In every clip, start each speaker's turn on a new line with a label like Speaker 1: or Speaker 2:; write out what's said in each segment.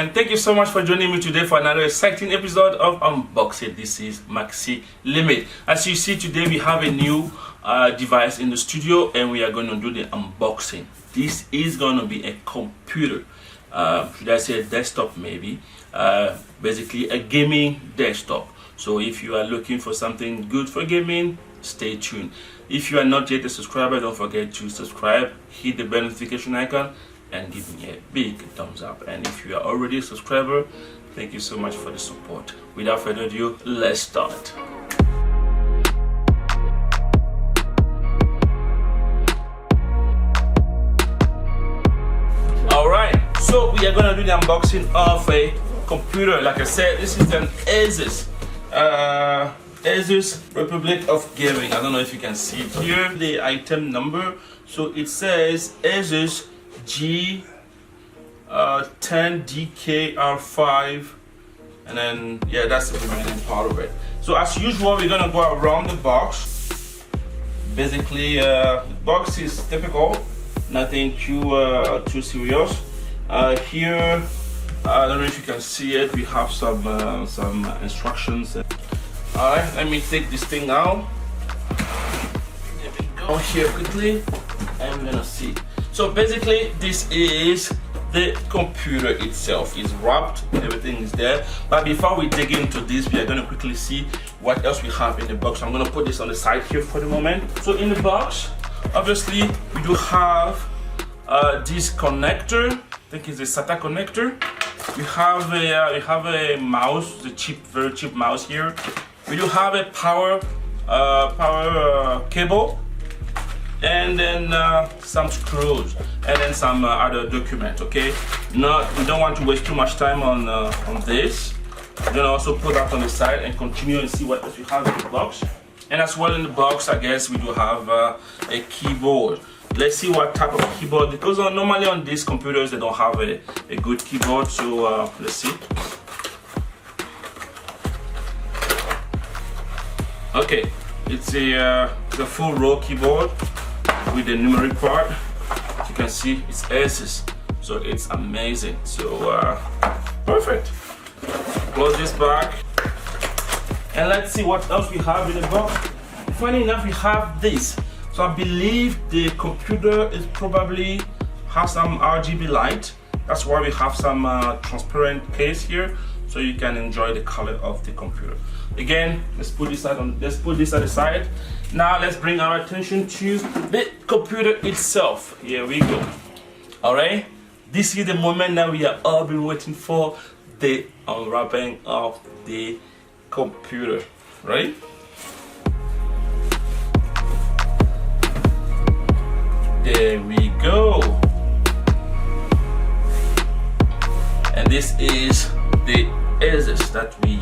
Speaker 1: and thank you so much for joining me today for another exciting episode of Unboxing. This is Maxi Limit. As you see, today we have a new device in the studio and we are going to do the unboxing. This is going to be a computer, should I say a desktop maybe, basically a gaming desktop. So if you are looking for something good for gaming, stay tuned. If you are not yet a subscriber, don't forget to subscribe, hit the bell notification icon and give me a big thumbs up. And if you are already a subscriber, thank you so much for the support. Without further ado, let's start. Alright, so we are going to do the unboxing of a computer. Like I said, this is an Asus Republic of Gaming. I don't know if you can see it here, the item number. So it says Asus G10DK S5, and then yeah, that's the remaining part of it. So as usual, we're gonna go around the box. Basically, the box is typical, nothing too serious. Here, I don't know if you can see it. We have some instructions. All right, let me take this thing out. There we go. Here quickly, and we're gonna see. So basically, this is the computer itself. It's wrapped, everything is there. But before we dig into this, we are going to quickly see what else we have in the box. I'm going to put this on the side here for the moment. So in the box, obviously, we do have this connector. I think it's a SATA connector. We have a mouse, the very cheap mouse here. We do have a power cable. And then some screws, and then some other document. Okay, we don't want to waste too much time on this. We're gonna also put that on the side and continue and see what else we have in the box. And as well in the box, I guess we do have a keyboard. Let's see what type of keyboard, because normally on these computers they don't have a good keyboard. So let's see. Okay, it's a full row keyboard with the numeric part. As you can see, it's Asus, so it's amazing. So perfect. Close this back and let's see what else we have in the box. Funny enough, we have this. So I believe the computer is probably has some RGB light. That's why we have some transparent case here, so you can enjoy the color of the computer. Again, let's put this at the side. Now let's bring our attention to the computer itself. Here we go. All right, this is the moment that we have all been waiting for, the unwrapping of the computer, right? There we go. And this is the Asus that we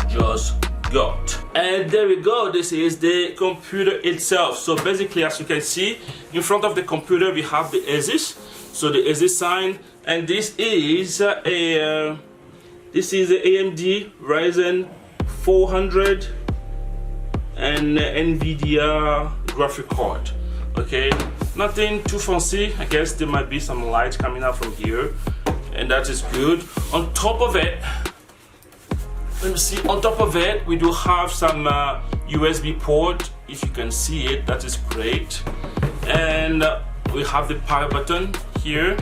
Speaker 1: just got. And there we go, this is the computer itself. So basically, as you can see, in front of the computer we have the Asus, so the Asus sign, and this is a AMD Ryzen 400 and NVIDIA graphic card. Okay, nothing too fancy. I guess there might be some light coming out from here, and that is good. On top of it, let me see, on top of it, we do have some USB port. If you can see it, that is great. And we have the power button here.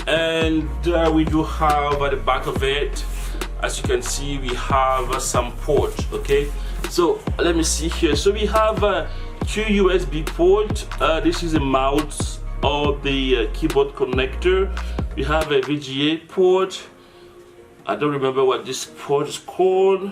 Speaker 1: And we do have at the back of it, as you can see, we have some ports, okay? So let me see here. So we have two USB ports. This is a mouse or the keyboard connector. We have a VGA port. I don't remember what this port is called.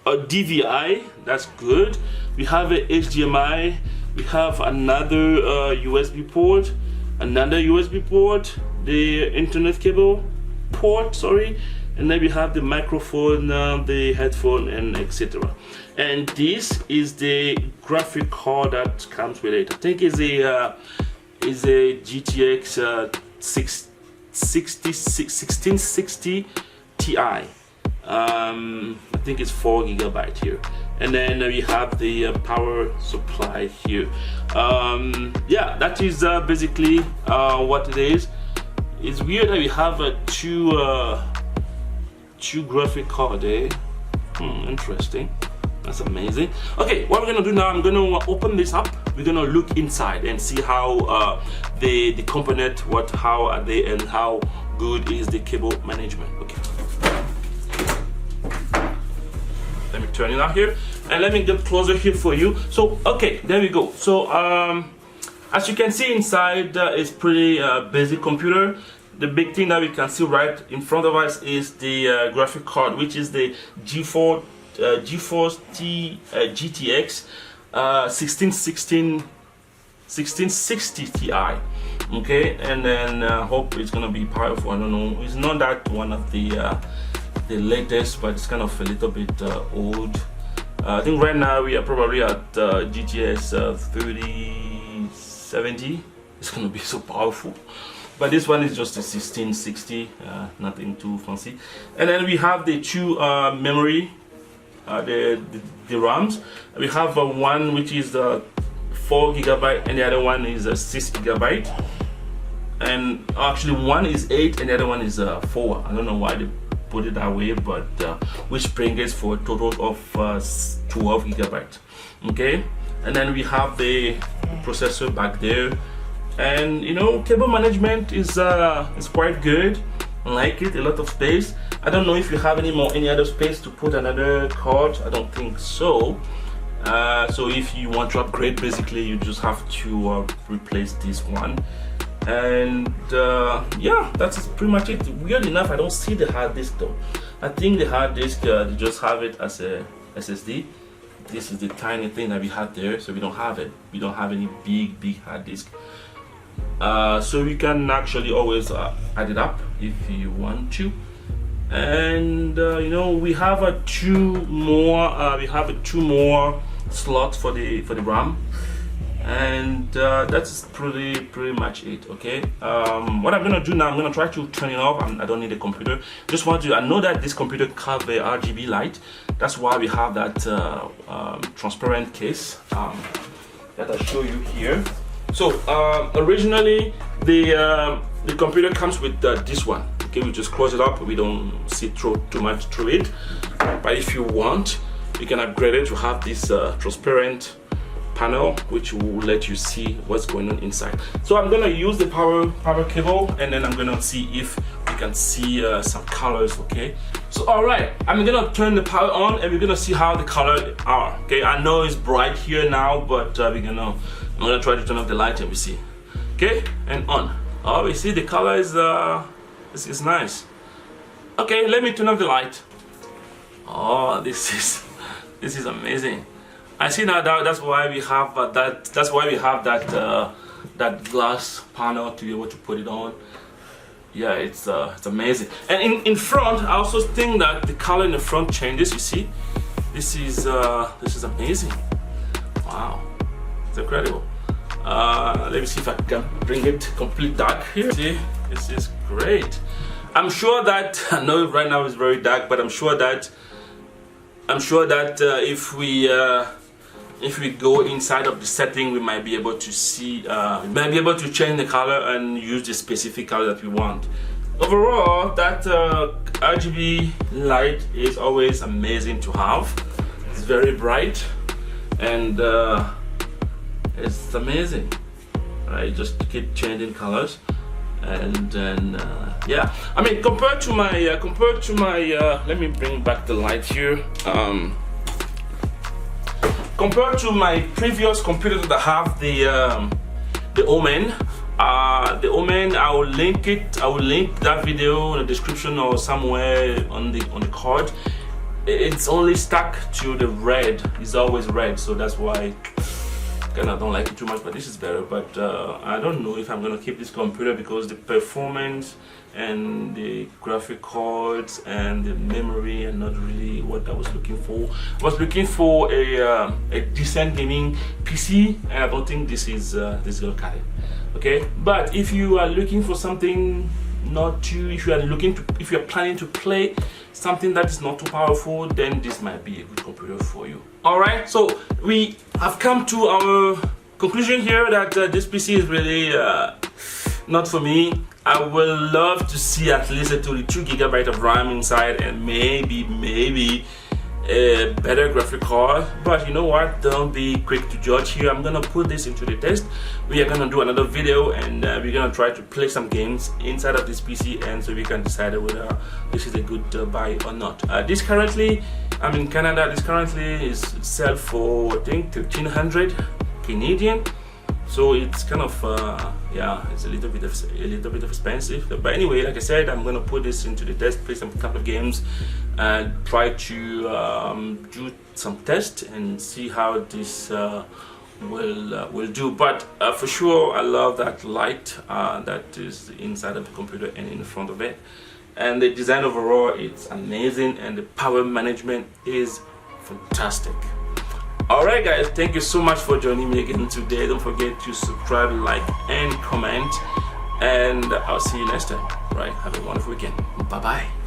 Speaker 1: A DVI, that's good. We have a HDMI. We have another USB port, another USB port, the internet cable port, sorry, and then we have the microphone, the headphone, and etc. And this is the graphic card that comes with it. I think it's a GTX 1660 Ti. I think it's 4 GB here, and then we have the power supply here. Yeah, that is basically what it is. it's weird that we have a two graphic card, eh? Interesting. That's amazing. Okay, what we're gonna do now, I'm gonna open this up. We're gonna look inside and see how the component, how are they, and how good is the cable management. Okay. Let me turn it out here, and let me get closer here for you. So, okay, there we go. So, as you can see inside, is pretty basic computer. The big thing that we can see right in front of us is the graphic card, which is the GeForce GTX 1660 Ti. Okay, and then hope it's gonna be powerful. I don't know, it's not that one of the latest, but it's kind of a little bit old. I think right now we are probably at GTX 3070. It's gonna be so powerful. But this one is just a 1660, nothing too fancy. And then we have the two memory, the RAMs. We have one which is 4 GB and the other one is 6 GB. And actually one is 8 and the other one is 4. I don't know why they put it that way, but which brings it for a total of 12 GB. Okay, and then we have the processor back there. And you know, cable management is quite good. I like it, a lot of space. I don't know if you have any other space to put another card. I don't think so. So if you want to upgrade, basically you just have to replace this one. And yeah, that's pretty much it. Weird enough, I don't see the hard disk though. I think the hard disk, they just have it as a SSD. This is the tiny thing that we had there, so we don't have it. We don't have any big hard disk. So you can actually always add it up if you want to. And you know, we have two more slots for the RAM, and that's pretty much it. Okay, what I'm gonna do now, I'm gonna try to turn it off. I don't need a computer. Just want to, I know that this computer has the RGB light. That's why we have that transparent case that I'll show you here. So originally the computer comes with this one. Okay, we just close it up. We don't see too much through it. But if you want, you can upgrade it to have this transparent panel, which will let you see what's going on inside. So I'm gonna use the power cable, and then I'm gonna see if we can see some colors. Okay, so all right, I'm gonna turn the power on, and we're gonna see how the colors are. Okay, I know it's bright here now, but I'm gonna try to turn off the light and we see. Okay, and on. Oh, we see the color is nice. Okay, let me turn off the light. Oh, this is amazing. I see now that's why we have that glass panel to be able to put it on. Yeah, it's amazing. And in front, I also think that the color in the front changes. You see, this is amazing. Wow, it's incredible. Let me see if I can bring it complete dark here. See, this is great. I'm sure that, I know right now it's very dark, but I'm sure that if we go inside of the setting, we might be able to see, we might be able to change the color and use the specific color that we want. Overall, that RGB light is always amazing to have. It's very bright, and it's amazing. Right, just keep changing colors, and then yeah. I mean, compared to my let me bring back the light here. Compared to my previous computer that have the Omen, I will link that video in the description or somewhere on the card. It's only stuck to the red. It's always red, so that's why kind of don't like it too much. But this is better. But I don't know if I'm gonna keep this computer because the performance and the graphic cards and the memory are not really what I was looking for. I was looking for a decent gaming PC, and I don't think this is gonna cut it. Okay, but if you are looking for something not too, if you are planning to play something that is not too powerful, then this might be a good computer for you. All right, so we have come to our conclusion here that this PC is really not for me. I would love to see at least a 32GB of RAM inside, and maybe a better graphic card. But you know what, don't be quick to judge here. I'm gonna put this into the test. We are gonna do another video, and we're gonna try to play some games inside of this PC, and so we can decide whether this is a good buy or not. This currently, I'm in Canada. This currently is sell for, I think, 1,300 Canadian. So it's kind of yeah, it's a little bit expensive. But anyway, like I said, I'm gonna put this into the test, play some couple of games, and try to do some tests and see how this will do. But for sure, I love that light that is inside of the computer and in front of it, and the design overall, it's amazing, and the power management is fantastic. Alright guys, thank you so much for joining me again today. Don't forget to subscribe, like, and comment, and I'll see you next time. Right, have a wonderful weekend. Bye bye.